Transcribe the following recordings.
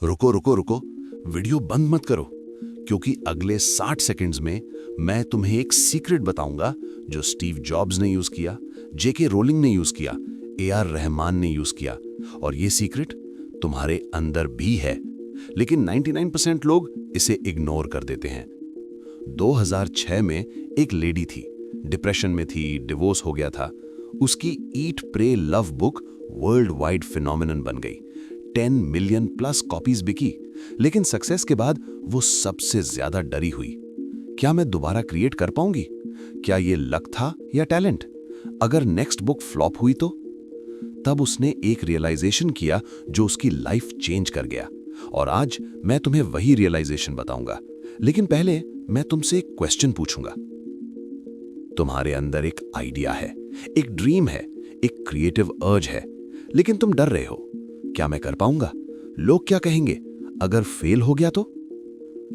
रुको रुको रुको, वीडियो बंद मत करो, क्योंकि अगले 60 सेकंड्स में मैं तुम्हें एक सीक्रेट बताऊंगा जो स्टीव जॉब्स ने यूज किया, जेके रोलिंग ने यूज किया, AR रहमान ने यूज किया, और ये सीक्रेट तुम्हारे अंदर भी है, लेकिन 99% लोग इसे इग्नोर कर देते हैं। 2006 में एक लेडी थी, डिप्रेशन में थी, डिवोर्स हो गया था। उसकी Eat Pray Love book world wide phenomenon बन गई। 10 मिलियन प्लस कॉपीज बिकी, लेकिन सक्सेस के बाद वो सबसे ज्यादा डरी हुई। क्या मैं दोबारा क्रिएट कर पाऊंगी? क्या ये लक था या टैलेंट? अगर नेक्स्ट बुक फ्लॉप हुई तो? तब उसने एक रियलाइजेशन किया जो उसकी लाइफ चेंज कर गया, और आज मैं तुम्हें वही रियलाइजेशन बताऊंगा। लेकिन पहले मैं तुमसे एक क्वेश्चन पूछूंगा। तुम्हारे अंदर एक आइडिया है, एक ड्रीम है, एक क्रिएटिव अर्ज है, लेकिन तुम डर रहे हो। क्या मैं कर पाऊंगा? लोग क्या कहेंगे? अगर फेल हो गया तो?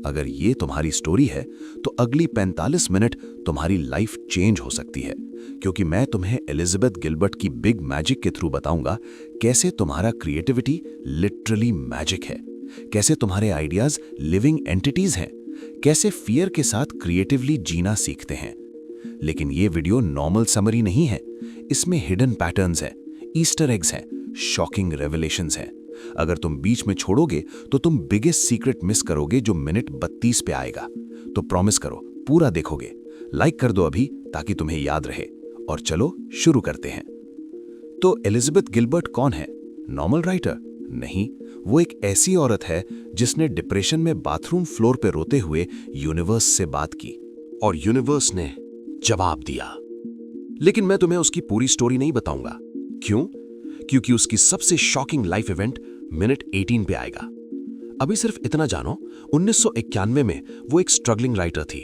अगर ये तुम्हारी स्टोरी है तो अगली 45 मिनट तुम्हारी लाइफ चेंज हो सकती है, क्योंकि मैं तुम्हें एलिजाबेथ गिलबर्ट की बिग मैजिक के थ्रू बताऊंगा कैसे तुम्हारा क्रिएटिविटी लिटरली मैजिक है, कैसे तुम्हारे आइडियाज लिविंग एंटिटीज हैं, कैसे फियर के साथ क्रिएटिवली जीना सीखते हैं। लेकिन ये वीडियो नॉर्मल समरी नहीं है, इसमें हिडन पैटर्न्स हैं, ईस्टर एग्स हैं, शॉकिंग रेवलेशंस हैं। अगर तुम बीच में छोड़ोगे तो तुम बिगेस्ट सीक्रेट मिस करोगे जो मिनट 32 पे आएगा। तो प्रॉमिस करो पूरा देखोगे। लाइक कर दो अभी ताकि तुम्हें याद रहे। और चलो शुरू करते हैं। तो एलिजाबेथ गिलबर्ट कौन है? Normal writer? नहीं, वो एक ऐसी औरत है जिसने डिप्रेशन में बाथरूम फ्लोर पे रोते हुए यूनिवर्स से बात की, और यूनिवर्स ने जवाब दिया। लेकिन मैं तुम्हें उसकी पूरी स्टोरी नहीं बताऊंगा। क्यों? क्योंकि उसकी सबसे शॉकिंग लाइफ इवेंट मिनट 18 पे आएगा। अभी सिर्फ इतना जानो, 1991 में वो एक स्ट्रगलिंग राइटर थी।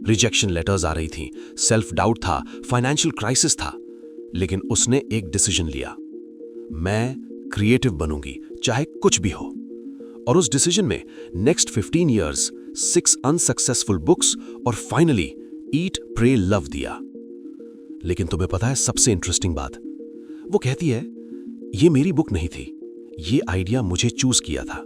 रिजेक्शन लेटर्स आ रही थी, सेल्फ डाउट था, फाइनेंशियल क्राइसिस था, लेकिन उसने एक डिसीजन लिया। मैं क्रिएटिव बनूंगी चाहे कुछ भी हो। और उस डिसीजन में नेक्स्ट 15 इयर्स, 6 अनसक्सेसफुल बुक्स और फाइनली ईट प्रे लव दिया। लेकिन तुम्हें पता है सबसे इंटरेस्टिंग बात? वो कहती है ये मेरी बुक नहीं थी, ये आइडिया मुझे चूज किया था।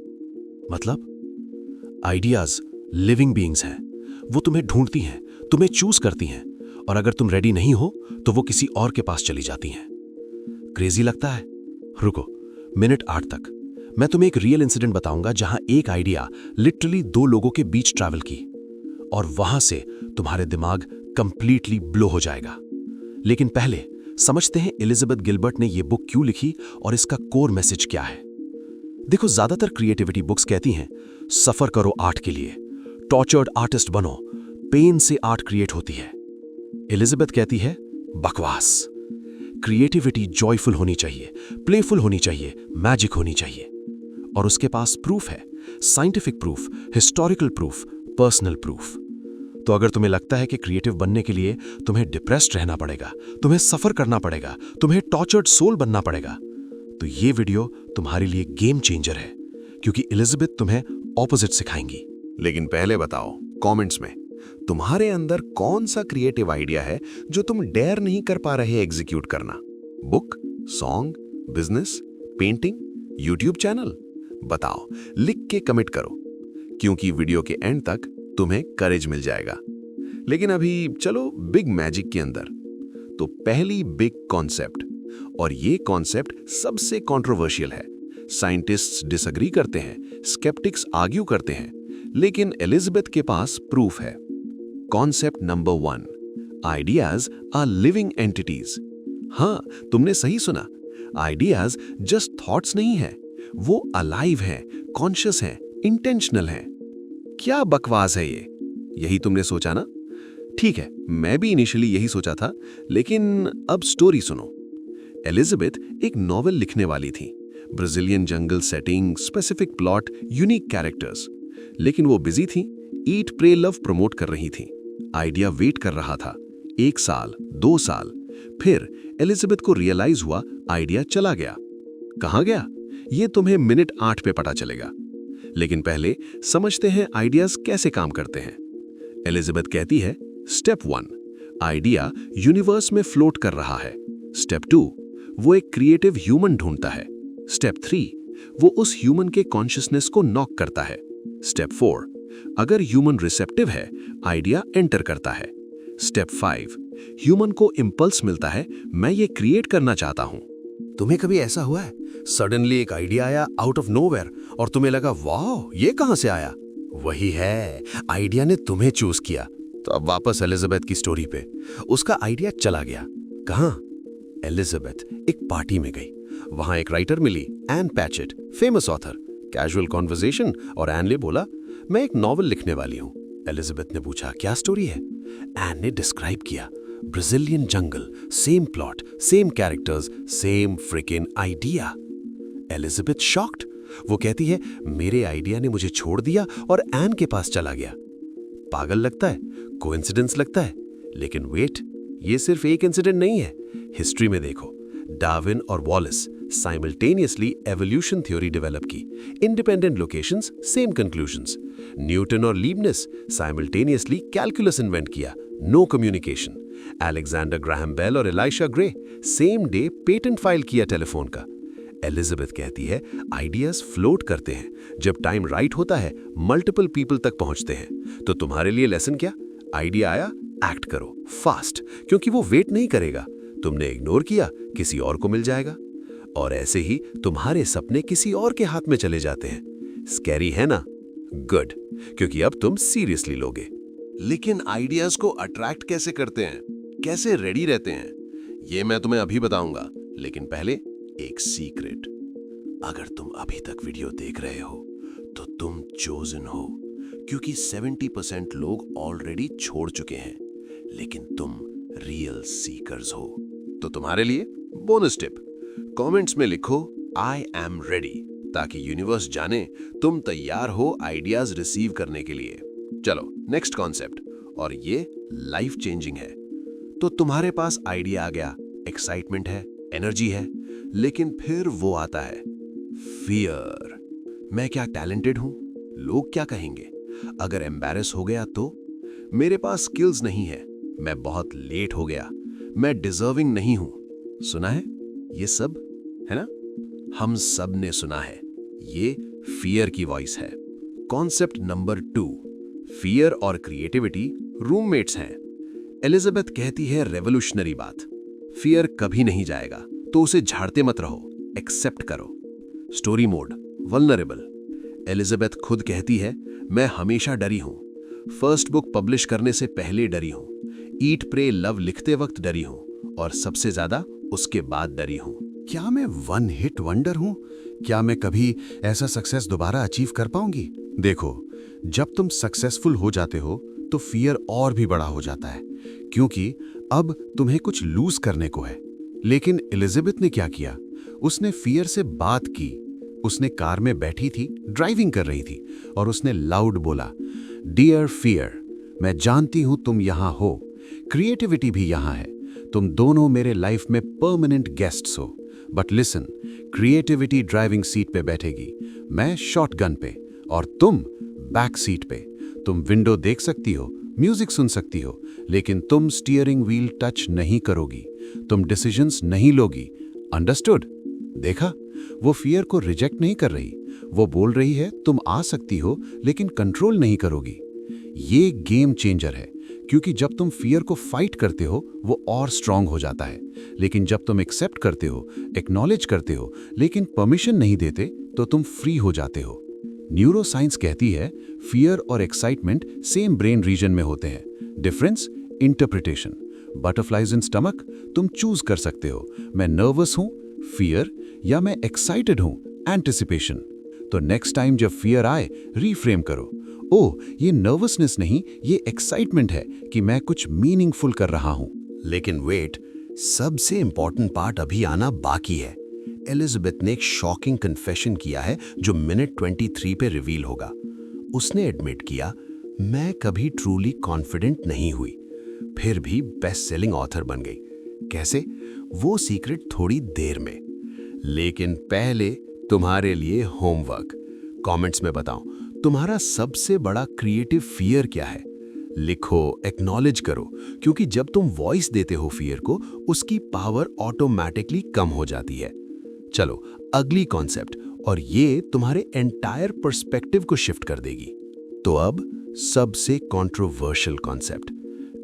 मतलब आइडियाज लिविंग बीइंग्स हैं, वो तुम्हें ढूंढती हैं, तुम्हें चूज करती हैं, और अगर तुम रेडी नहीं हो तो वो किसी और के पास चली जाती हैं। क्रेजी लगता है? रुको, मिनट 8 तक मैं तुम्हें एक रियल इंसिडेंट बताऊंगा जहां एक आइडिया लिटरली 2 लोगों के बीच ट्रैवल की, और वहां से तुम्हारे दिमाग कंप्लीटली ब्लो हो जाएगा। लेकिन पहले समझते हैं एलिजाबेथ गिलबर्ट ने यह बुक क्यों लिखी और इसका कोर मैसेज क्या है। देखो, ज्यादातर क्रिएटिविटी बुक्स कहती हैं सफर करो आर्ट के लिए, टॉर्चर्ड आर्टिस्ट बनो, पेन से आर्ट क्रिएट होती है। एलिजाबेथ कहती है बकवास। क्रिएटिविटी जॉयफुल होनी चाहिए, प्लेफुल होनी चाहिए, मैजिक होनी चाहिए। और उसके पास प्रूफ है, scientific proof, historical proof, personal proof. तो अगर तुम्हें लगता है कि क्रिएटिव बनने के लिए तुम्हें डिप्रेस्ड रहना पड़ेगा, तुम्हें सफर करना पड़ेगा, तुम्हें टॉर्चर्ड सोल बनना पड़ेगा, तो ये वीडियो तुम्हारे लिए गेम चेंजर है, क्योंकि एलिजाबेथ तुम्हें ऑपोजिट सिखाएंगी। लेकिन पहले बताओ कमेंट्स में तुम्हारे अंदर कौन सा क्रिएटिव आइडिया है जो तुम डेयर नहीं कर पा रहे एग्जीक्यूट करना? Book, song, business, painting, YouTube channel? बताओ, लिख के कमिट करो, क्योंकि वीडियो के एंड तक तुम्हें करेज मिल जाएगा। लेकिन अभी चलो बिग मैजिक के अंदर। तो पहली बिग कॉन्सेप्ट, और ये कॉन्सेप्ट सबसे कंट्रोवर्शियल है। साइंटिस्ट्स डिसएग्री करते हैं, स्केप्टिक्स आर्ग्यू करते हैं, लेकिन एलिजाबेथ के पास प्रूफ है। Concept number 1, ideas are living entities. हाँ, तुमने सही सुना। आइडियाज जस्ट थॉट्स नहीं है, वो अलाइव हैं, कॉन्शियस हैं, इंटेंशनल हैं। क्या बकवास है ये? यही तुमने सोचा ना? ठीक है, मैं भी इनिशियली यही सोचा था, लेकिन अब स्टोरी सुनो। एलिजाबेथ एक नॉवेल लिखने वाली थी, Brazilian jungle setting, specific plot, unique characters. लेकिन वो बिजी थी, ईट प्रे लव प्रमोट कर रही थी। आइडिया वेट कर रहा था, 1 साल, 2 साल। फिर एलिजाबेथ को रियलाइज हुआ आइडिया चला गया। कहां गया? ये तुम्हें मिनट 8 पे पता चलेगा। लेकिन पहले समझते हैं आइडियाज कैसे काम करते हैं। एलिजाबेथ कहती है, स्टेप 1, आइडिया यूनिवर्स में फ्लोट कर रहा है। स्टेप 2, वो एक क्रिएटिव ह्यूमन ढूंढता है। स्टेप 3, वो उस ह्यूमन के कॉन्शियसनेस को नॉक करता है। स्टेप 4, अगर ह्यूमन रिसेप्टिव है, आइडिया एंटर करता है। स्टेप 5, ह्यूमन को इंपल्स मिलता है, मैं ये क्रिएट करना चाहता हूं। तुम्हें कभी ऐसा हुआ है, सडनली एक आइडिया आया आउट ऑफ नोवेयर और तुम्हें लगा वाह ये कहां से आया? वही है, आइडिया ने तुम्हें चूज किया। तो अब वापस एलिजाबेथ की स्टोरी पे। उसका आइडिया चला गया। कहां? एलिजाबेथ एक पार्टी में गई। वहां एक राइटर मिली, Ann Patchett, famous author. Casual conversation और एन ने बोला मैं एक नॉवल लिखने वाली हूं। एलिजाबेथ ने पूछा क्या स्टोरी है? एन ने डिस्क्राइब किया, Brazilian jungle, same plot, same characters, same frickin idea. Elizabeth shocked. वो कहती है मेरे आइडिया ने मुझे छोड़ दिया और एन के पास चला गया। पागल लगता है, कोइंसिडेंस लगता है, लेकिन वेट, ये सिर्फ एक इंसिडेंट नहीं है। हिस्ट्री में देखो, डार्विन और Wallace simultaneously evolution theory develop की। Independent locations, same conclusions. Newton और लीबनिस साइमल्टेनियसली कैलकुलस इन्वेंट किया, no communication. Alexander Graham Bell और Elisha Gray same day patent file किया टेलीफोन का। एलिजाबेथ कहती है आइडियाज फ्लोट करते हैं, जब टाइम राइट होता है मल्टीपल पीपल तक पहुंचते हैं। तो तुम्हारे लिए लेसन क्या? आइडिया आया, एक्ट करो फास्ट, क्योंकि वो वेट नहीं करेगा। तुमने इग्नोर किया, किसी और को मिल जाएगा। और ऐसे ही तुम्हारे सपने किसी और के हाथ में चले जाते हैं। स्कैरी है ना? गुड, क्योंकि अब तुम सीरियसली लोगे। लेकिन आइडियाज को अट्रैक्ट कैसे करते हैं, कैसे रेडी रहते हैं, ये मैं तुम्हें अभी बताऊंगा। लेकिन पहले एक सीक्रेट। अगर तुम अभी तक वीडियो देख रहे हो तो तुम चोजन हो, क्योंकि 70% लोग ऑलरेडी छोड़ चुके हैं, लेकिन तुम रियल सीकर्स हो। तो तुम्हारे लिए बोनस टिप, कमेंट्स में लिखो आई एम रेडी, ताकि यूनिवर्स जाने तुम तैयार हो आइडियाज रिसीव करने के लिए। चलो नेक्स्ट कॉन्सेप्ट, और ये लाइफ चेंजिंग है। तो तुम्हारे पास आइडिया आ गया, एक्साइटमेंट है, एनर्जी है, लेकिन फिर वो आता है फियर। मैं क्या टैलेंटेड हूं? लोग क्या कहेंगे? अगर एम्बैरेस हो गया तो? मेरे पास स्किल्स नहीं है, मैं बहुत लेट हो गया, मैं डिजर्विंग नहीं हूं। सुना है ये सब, है ना? हम सब ने सुना है। ये फियर की वॉइस है। कॉन्सेप्ट नंबर 2, फियर और क्रिएटिविटी रूममेट्स हैं। एलिजाबेथ कहती है रेवोल्यूशनरी बात, फियर कभी नहीं जाएगा, तो उसे झाड़ते मत रहो, एक्सेप्ट करो। Story mode, vulnerable. एलिजाबेथ खुद कहती है मैं हमेशा डरी हूं, फर्स्ट बुक पब्लिश करने से पहले डरी हूं, ईट प्रे लव लिखते वक्त डरी हूं, और सबसे ज्यादा उसके बाद डरी हूं। क्या मैं वन हिट वंडर हूं? क्या मैं कभी ऐसा सक्सेस दोबारा अचीव कर पाऊंगी? देखो, जब तुम सक्सेसफुल हो जाते हो तो फियर और भी बड़ा हो जाता है, क्योंकि अब तुम्हें कुछ लूज करने को है। लेकिन एलिजाबेथ ने क्या किया? उसने फियर से बात की। उसने कार में बैठी थी, ड्राइविंग कर रही थी, और उसने लाउड बोला, डियर फियर, मैं जानती हूं तुम यहां हो, क्रिएटिविटी भी यहां है, तुम दोनों मेरे लाइफ में परमानेंट गेस्ट्स हो। But listen, creativity driving seat पे बैठेगी, मैं शॉटगन पे, और तुम बैक सीट पे। तुम विंडो देख सकती हो, म्यूजिक सुन सकती हो, लेकिन तुम स्टीयरिंग व्हील टच नहीं करोगी, तुम डिसीजंस नहीं लोगी। अंडरस्टूड? देखा, वो फियर को रिजेक्ट नहीं कर रही, वो बोल रही है तुम आ सकती हो लेकिन कंट्रोल नहीं करोगी। ये गेम चेंजर है, क्योंकि जब तुम फियर को फाइट करते हो वो और स्ट्रांग हो जाता है, लेकिन जब तुम एक्सेप्ट करते हो, एक्नॉलेज करते हो, लेकिन परमिशन नहीं देते, तो तुम फ्री हो जाते हो। न्यूरो साइंस कहती है फियर और एक्साइटमेंट सेम ब्रेन रीजन में होते हैं, difference interpretation. Butterflies in stomach, तुम चूज कर सकते हो, मैं नर्वस हूं, फियर, या मैं एक्साइटेड हूं, एंटिसिपेशन। तो नेक्स्ट टाइम जब फियर आए, रीफ्रेम करो, ओह ये नर्वसनेस नहीं, ये एक्साइटमेंट है कि मैं कुछ मीनिंगफुल कर रहा हूं। लेकिन वेट, सबसे इंपॉर्टेंट पार्ट अभी आना बाकी है। एलिजाबेथ ने एक शॉकिंग कन्फेशन किया है जो मिनट 23 पे रिवील होगा। उसने एडमिट किया, मैं कभी ट्रूली कॉन्फिडेंट नहीं हुई, फिर भी बेस्ट सेलिंग ऑथर बन गई। कैसे? वो सीक्रेट थोड़ी देर में। लेकिन पहले तुम्हारे लिए होमवर्क। कमेंट्स में बताओ तुम्हारा सबसे बड़ा क्रिएटिव फियर क्या है। लिखो, एक्नॉलेज करो, क्योंकि जब तुम वॉइस देते हो फियर को, उसकी पावर ऑटोमेटिकली कम हो जाती है। चलो अगली कॉन्सेप्ट, और ये तुम्हारे एंटायर पर्सपेक्टिव को शिफ्ट कर देगी। तो अब सबसे कंट्रोवर्शियल कॉन्सेप्ट।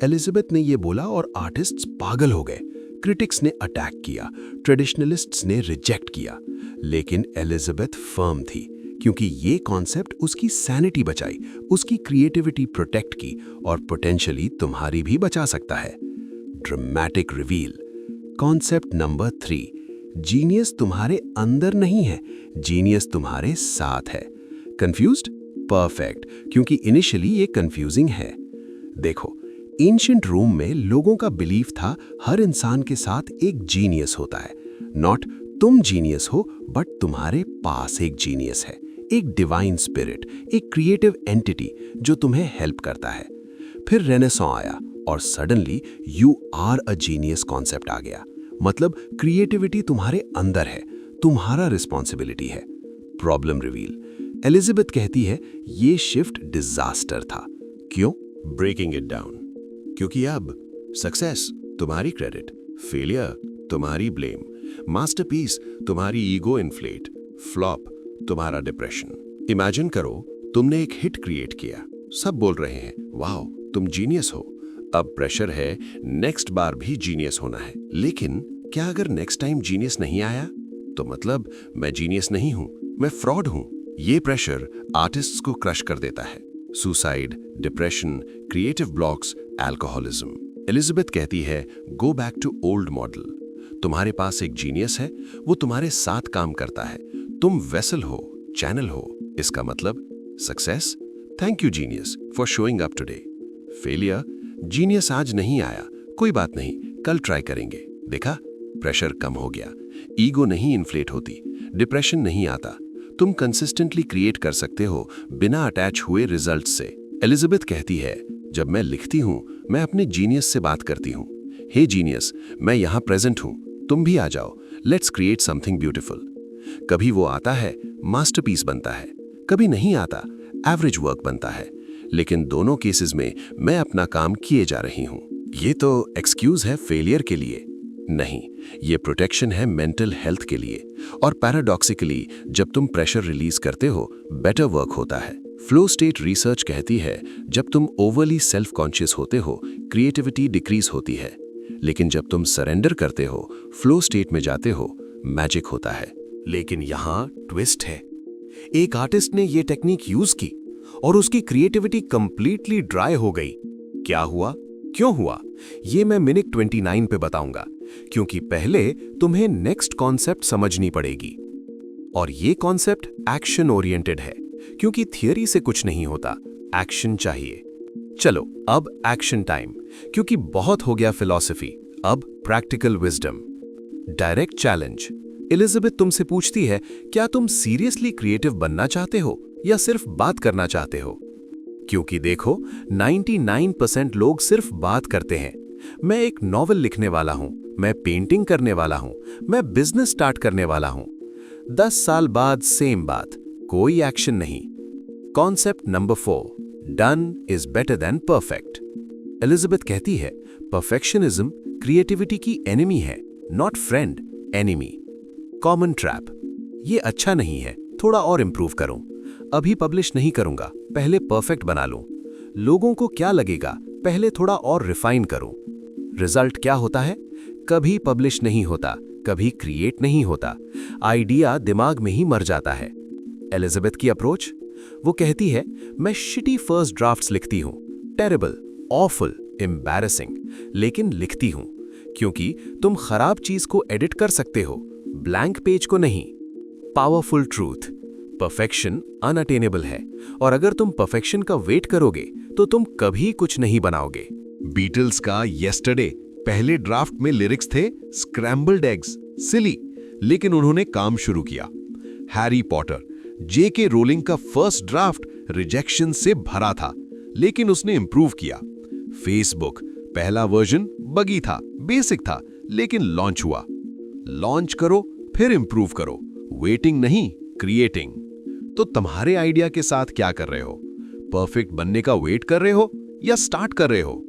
एलिजाबेथ ने ये बोला और आर्टिस्ट्स पागल हो गए। क्रिटिक्स ने अटैक किया, ट्रेडिशनलिस्ट्स ने रिजेक्ट किया, लेकिन एलिजाबेथ फर्म थी क्योंकि ये कॉन्सेप्ट उसकी सैनिटी बचाई, उसकी क्रिएटिविटी प्रोटेक्ट की और पोटेंशियली तुम्हारी भी बचा सकता है। Dramatic reveal. Concept number 3, genius तुम्हारे अंदर नहीं है, जीनियस तुम्हारे साथ है। कंफ्यूज्ड? परफेक्ट, क्योंकि इनिशियली ये कंफ्यूजिंग है। देखो, एंशिएंट रोम में लोगों का बिलीफ था हर इंसान के साथ एक जीनियस होता है। नॉट तुम जीनियस हो, बट तुम्हारे पास एक जीनियस है, एक डिवाइन स्पिरिट, एक क्रिएटिव एंटिटी जो तुम्हें हेल्प करता है। फिर रेनेसां आया और suddenly you are a genius concept आ गया। मतलब क्रिएटिविटी तुम्हारे अंदर है, तुम्हारा रिस्पॉन्सिबिलिटी है। Problem reveal. एलिजाबेथ कहती है ये शिफ्ट डिजास्टर था। क्यों? Breaking it down. क्योंकि अब सक्सेस तुम्हारी क्रेडिट, फेलियर तुम्हारी ब्लेम, मास्टरपीस तुम्हारी ईगो इन्फ्लेट, फ्लॉप तुम्हारा डिप्रेशन। इमेजिन करो तुमने एक हिट क्रिएट किया, सब बोल रहे हैं वाओ तुम जीनियस हो। अब प्रेशर है नेक्स्ट बार भी जीनियस होना है। लेकिन क्या अगर नेक्स्ट टाइम जीनियस नहीं आया तो मतलब मैं जीनियस नहीं हूं, मैं फ्रॉड हूं। ये प्रेशर आर्टिस्ट्स को क्रश कर देता है। Suicide, depression, creative blocks, alcoholism. Elizabeth कहती है go back to old model. तुम्हारे पास एक जीनियस है, वो तुम्हारे साथ काम करता है, तुम वेसल हो, चैनल हो। इसका मतलब success, thank you genius for showing up today. Failure, genius आज नहीं आया, कोई बात नहीं, कल ट्राई करेंगे। देखा, प्रेशर कम हो गया, ईगो नहीं इन्फ्लेट होती, डिप्रेशन नहीं आता। तुम कंसिस्टेंटली क्रिएट कर सकते हो बिना अटैच हुए रिजल्ट से। एलिजाबेथ कहती है जब मैं लिखती हूं मैं अपने जीनियस से बात करती हूं। हे जीनियस, मैं यहां प्रेजेंट हूं, तुम भी आ जाओ, लेट्स क्रिएट समथिंग ब्यूटीफुल। कभी वो आता है, मास्टरपीस बनता है, कभी नहीं आता, एवरेज वर्क बनता है। लेकिन दोनों केसेस में मैं अपना काम किए जा रही हूं। ये तो एक्सक्यूज है फेलियर के लिए नहीं, ये प्रोटेक्शन है मेंटल हेल्थ के लिए। और पैराडॉक्सिकली जब तुम प्रेशर रिलीज करते हो बेटर वर्क होता है। फ्लो स्टेट रिसर्च कहती है जब तुम ओवरली सेल्फ कॉन्शियस होते हो क्रिएटिविटी डिक्रीज होती है, लेकिन जब तुम सरेंडर करते हो, फ्लो स्टेट में जाते हो, मैजिक होता है। लेकिन यहां ट्विस्ट है। एक आर्टिस्ट ने ये टेक्निक यूज की और उसकी क्रिएटिविटी कंप्लीटली ड्राई हो गई। क्या हुआ, क्यों हुआ, ये मैं मिनट 29 पे बताऊंगा, क्योंकि पहले तुम्हें नेक्स्ट कॉन्सेप्ट समझनी पड़ेगी। और ये कॉन्सेप्ट एक्शन ओरिएंटेड है, क्योंकि थियरी से कुछ नहीं होता, एक्शन चाहिए। चलो अब एक्शन टाइम, क्योंकि बहुत हो गया फिलॉसफी, अब practical wisdom. Direct challenge. Elizabeth तुमसे पूछती है क्या तुम सीरियसली क्रिएटिव बनना चाहते हो या सिर्फ बात करना चाहते हो? क्योंकि देखो 99% लोग सिर्फ बात करते हैं। मैं एक नॉवेल लिखने वाला हूं, मैं पेंटिंग करने वाला हूं, मैं बिजनेस स्टार्ट करने वाला हूं। 10 साल बाद सेम बात, कोई एक्शन नहीं। Concept number 4, done is better than perfect. Elizabeth कहती है परफेक्शनिज्म क्रिएटिविटी की एनिमी है, not friend, enemy. Common trap. ये अच्छा नहीं है, थोड़ा और इंप्रूव करूं, अभी पब्लिश नहीं करूंगा, पहले परफेक्ट बना लूं। लोगों को क्या लगेगा, पहले थोड़ा और रिफाइन करूं। रिजल्ट क्या होता है? कभी पब्लिश नहीं होता, कभी क्रिएट नहीं होता, आइडिया दिमाग में ही मर जाता है। एलिजाबेथ की अप्रोच, वो कहती है मैं शिटी फर्स्ट ड्राफ्ट्स लिखती हूं, टेरेबल, ऑफुल, एम्बैरेसिंग, लेकिन लिखती हूं, क्योंकि तुम खराब चीज को एडिट कर सकते हो, ब्लैंक पेज को नहीं। पावरफुल ट्रूथ, परफेक्शन अनअटेनेबल है, और अगर तुम परफेक्शन का वेट करोगे तो तुम कभी कुछ नहीं बनाओगे। बीटल्स का येस्टरडे पहले ड्राफ्ट में लिरिक्स थे स्क्रैम्बल्ड एग्स, सिली, लेकिन उन्होंने काम शुरू किया। हैरी पॉटर, जेके रोलिंग का फर्स्ट ड्राफ्ट रिजेक्शन से भरा था, लेकिन उसने इंप्रूव किया। फेसबुक, पहला वर्जन बगी था, बेसिक था, लेकिन लॉन्च हुआ। लॉन्च करो फिर इंप्रूव करो, वेटिंग नहीं, क्रिएटिंग। तो तुम्हारे आइडिया के साथ क्या कर रहे हो? परफेक्ट बनने का वेट कर रहे हो या स्टार्ट कर रहे हो?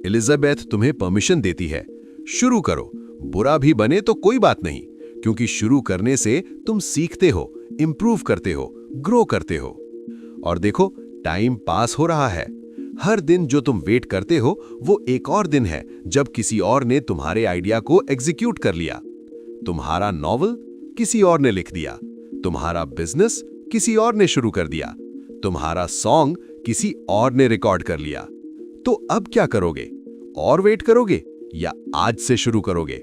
एलिजाबेथ तुम्हें परमिशन देती है, शुरू करो, बुरा भी बने तो कोई बात नहीं, क्योंकि शुरू करने से तुम सीखते हो, इंप्रूव करते हो, ग्रो करते हो। और देखो, टाइम पास हो रहा है। हर दिन जो तुम वेट करते हो वो एक और दिन है जब किसी और ने तुम्हारे आइडिया को एग्जीक्यूट कर लिया। तुम्हारा नॉवल किसी और ने लिख दिया, तुम्हारा बिजनेस किसी और ने शुरू कर दिया, तुम्हारा सॉन्ग किसी और ने रिकॉर्ड कर लिया। तो अब क्या करोगे? और वेट करोगे या आज से शुरू करोगे?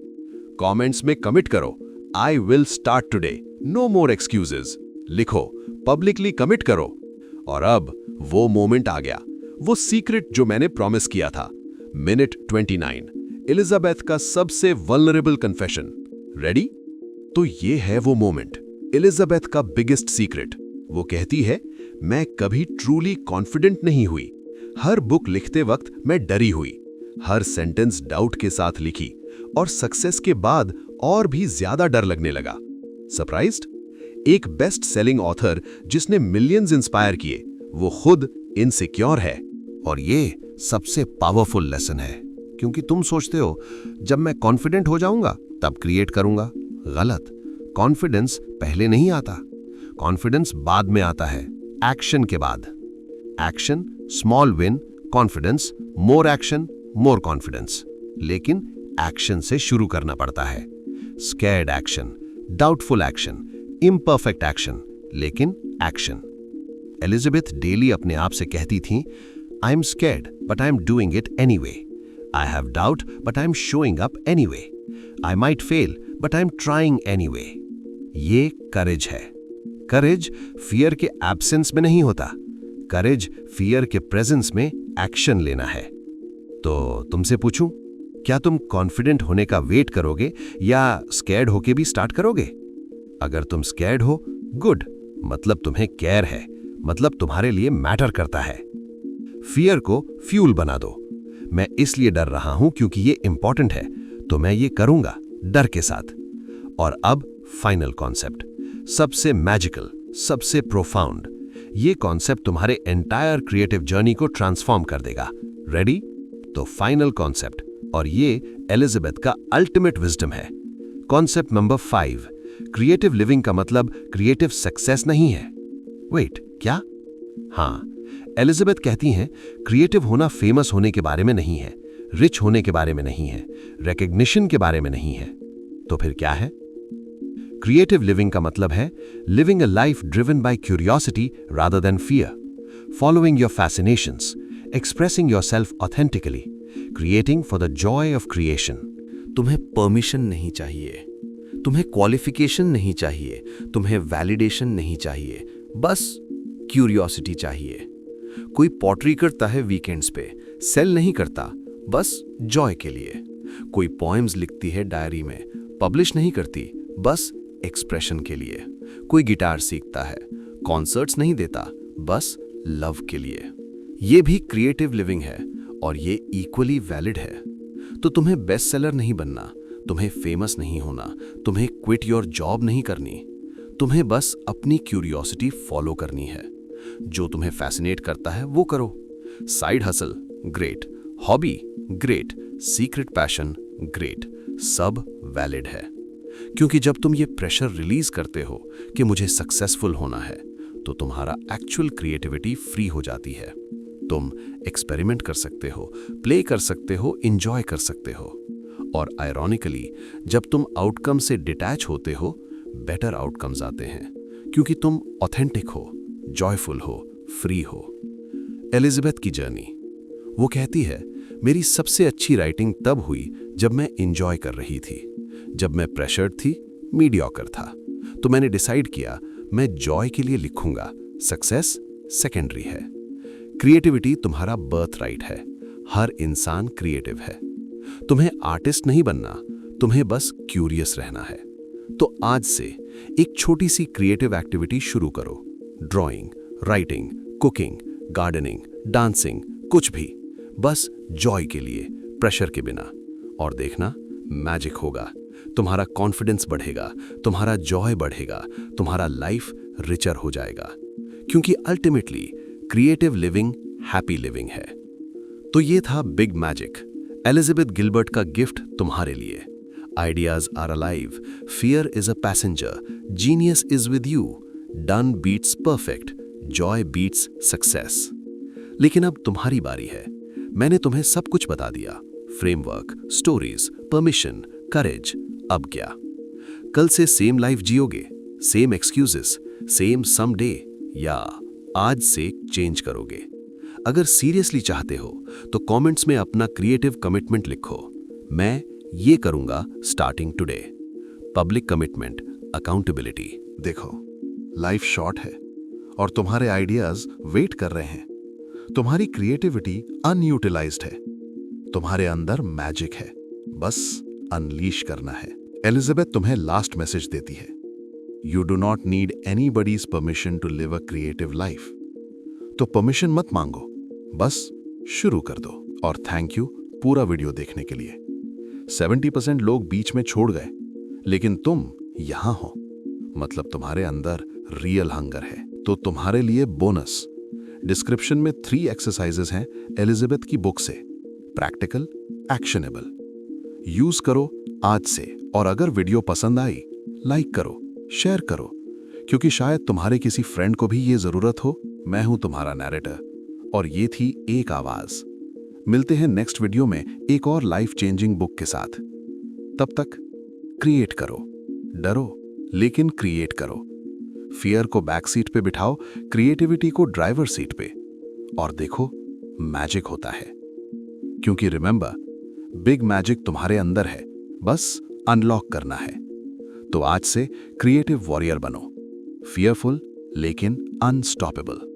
कमेंट्स में कमिट करो, I will start today, no more excuses लिखो, पब्लिकली कमिट करो। और अब वो मोमेंट आ गया, वो सीक्रेट जो मैंने प्रॉमिस किया था। मिनट 29, एलिजाबेथ का सबसे वल्नरेबल कन्फेशन। रेडी? तो ये है वो मोमेंट, एलिजाबेथ का बिगेस्ट सीक्रेट। वो कहती है, मैं कभी ट्रूली कॉन्फिडेंट नहीं हुई। हर बुक लिखते वक्त मैं डरी हुई, हर सेंटेंस डाउट के साथ लिखी, और सक्सेस के बाद और भी ज्यादा डर लगने लगा। सरप्राइज्ड? एक बेस्ट सेलिंग ऑथर जिसने मिलियंस इंस्पायर किए, वो खुद इनसिक्योर है। और ये सबसे पावरफुल लेसन है, क्योंकि तुम सोचते हो जब मैं कॉन्फिडेंट हो जाऊंगा तब क्रिएट करूंगा। गलत। कॉन्फिडेंस पहले नहीं आता, कॉन्फिडेंस बाद में आता है, एक्शन के बाद। Action, small win, confidence, more action, more confidence. लेकिन एक्शन से शुरू करना पड़ता है। Scared action, doubtful action, imperfect action, लेकिन एक्शन। एलिजाबेथ डेली अपने आप से कहती थी, I am scared but I am doing it anyway. I have doubt but I am showing up anyway. I might fail but I am trying anyway. ये करेज है। करेज fear के absence में नहीं होता, करेज फियर के प्रेजेंस में एक्शन लेना है। तो तुमसे पूछूं, क्या तुम कॉन्फिडेंट होने का वेट करोगे या स्कैर्ड होके भी स्टार्ट करोगे? अगर तुम स्कैर्ड हो, गुड, मतलब तुम्हें केयर है, मतलब तुम्हारे लिए मैटर करता है। फियर को फ्यूल बना दो। मैं इसलिए डर रहा हूं क्योंकि ये इंपॉर्टेंट है, तो मैं ये करूंगा डर के साथ। और अब फाइनल कॉन्सेप्ट, सबसे मैजिकल, सबसे प्रोफाउंड। ये कॉन्सेप्ट तुम्हारे एंटायर क्रिएटिव जर्नी को ट्रांसफॉर्म कर देगा। रेडी? तो फाइनल कॉन्सेप्ट, और ये एलिजाबेथ का अल्टीमेट विजडम है। कॉन्सेप्ट नंबर 5, क्रिएटिव लिविंग का मतलब क्रिएटिव सक्सेस नहीं है। वेट, क्या? हाँ, एलिजाबेथ कहती हैं, क्रिएटिव होना फेमस होने के बारे में नहीं है, रिच होने के बारे में नहीं है, रिकॉग्निशन के बारे में नहीं है। तो फिर क्या है? क्रिएटिव लिविंग का मतलब है living a life driven by curiosity rather than fear, following your fascinations, expressing yourself authentically, creating for the joy of creation. तुम्हें परमिशन नहीं चाहिए, तुम्हें क्वालिफिकेशन नहीं चाहिए, तुम्हें वैलिडेशन नहीं चाहिए, बस क्यूरियोसिटी चाहिए। कोई पॉटरी करता है वीकेंड्स पे, सेल नहीं करता, बस जॉय के लिए। कोई पोएम्स लिखती है डायरी में, पब्लिश नहीं करती, बस एक्सप्रेशन के लिए। कोई गिटार सीखता है, कॉन्सर्ट्स नहीं देता, बस लव के लिए। ये भी क्रिएटिव लिविंग है और ये इक्वली वैलिड है। तो तुम्हें बेस्ट सेलर नहीं बनना, तुम्हें फेमस नहीं होना, तुम्हें क्विट योर जॉब नहीं करनी, तुम्हें बस अपनी क्यूरियोसिटी फॉलो करनी है। जो तुम्हें फैसिनेट करता है वो करो। Side hustle great, hobby great, secret passion great, सब वैलिड है। क्योंकि जब तुम ये प्रेशर रिलीज करते हो कि मुझे सक्सेसफुल होना है, तो तुम्हारा एक्चुअल क्रिएटिविटी फ्री हो जाती है। तुम एक्सपेरिमेंट कर सकते हो, प्ले कर सकते हो, एंजॉय कर सकते हो। और आयरॉनिकली, जब तुम आउटकम से डिटैच होते हो, बेटर आउटकम्स आते हैं, क्योंकि तुम ऑथेंटिक हो, जॉयफुल हो, फ्री हो। एलिजाबेथ की जर्नी, वो कहती है, मेरी सबसे अच्छी राइटिंग तब हुई जब मैं एंजॉय कर रही थी। जब मैं प्रेशर्ड थी, मीडियोकर था, तो मैंने डिसाइड किया मैं जॉय के लिए लिखूंगा, सक्सेस सेकेंडरी है। क्रिएटिविटी तुम्हारा बर्थ राइट है, हर इंसान क्रिएटिव है। तुम्हें आर्टिस्ट नहीं बनना, तुम्हें बस क्यूरियस रहना है। तो आज से एक छोटी सी क्रिएटिव एक्टिविटी शुरू करो। Drawing, writing, cooking, gardening, dancing, कुछ भी, बस जॉय के लिए, प्रेशर के बिना। और देखना, मैजिक होगा। तुम्हारा कॉन्फिडेंस बढ़ेगा, तुम्हारा जॉय बढ़ेगा, तुम्हारा लाइफ रिचर हो जाएगा। क्योंकि ultimately creative living happy living है। तो ये था बिग मैजिक, एलिजाबेथ गिलबर्ट का गिफ्ट तुम्हारे लिए। Ideas are alive, fear is a passenger, genius is with you, done beats perfect, joy beats success. लेकिन अब तुम्हारी बारी है। मैंने तुम्हें सब कुछ बता दिया, फ्रेमवर्क, स्टोरीज, परमिशन, करेज। अब क्या? कल से सेम लाइफ जियोगे, same excuses, same someday, या आज से चेंज करोगे? अगर सीरियसली चाहते हो तो कमेंट्स में अपना क्रिएटिव कमिटमेंट लिखो। मैं ये करूंगा starting today. Public commitment, accountability. देखो, लाइफ शॉर्ट है और तुम्हारे आइडियाज वेट कर रहे हैं। तुम्हारी क्रिएटिविटी अनयूटिलाइज्ड है। तुम्हारे अंदर मैजिक है, बस अनलीश करना है। एलिजाबेथ तुम्हें लास्ट मैसेज देती है, you do not need anybody's permission to live a creative life. तो परमिशन मत मांगो, बस शुरू कर दो। और थैंक यू पूरा वीडियो देखने के लिए। 70% लोग बीच में छोड़ गए, लेकिन तुम यहां हो, मतलब तुम्हारे अंदर रियल हंगर है। तो तुम्हारे लिए बोनस, डिस्क्रिप्शन में 3 एक्सरसाइजेस हैं एलिजाबेथ की बुक से, प्रैक्टिकल, एक्शनेबल। यूज करो आज से। और अगर वीडियो पसंद आई, लाइक करो, शेयर करो, क्योंकि शायद तुम्हारे किसी फ्रेंड को भी ये जरूरत हो। मैं हूं तुम्हारा नैरेटर, और ये थी एक आवाज। मिलते हैं नेक्स्ट वीडियो में एक और लाइफ चेंजिंग बुक के साथ। तब तक क्रिएट करो, डरो लेकिन क्रिएट करो। फियर को बैक सीट पे बिठाओ, क्रिएटिविटी को ड्राइवर सीट पे, और देखो मैजिक होता है। क्योंकि रिमेंबर, बिग मैजिक तुम्हारे अंदर है, बस अनलॉक करना है। तो आज से क्रिएटिव वॉरियर बनो, फियरफुल लेकिन अनस्टॉपेबल।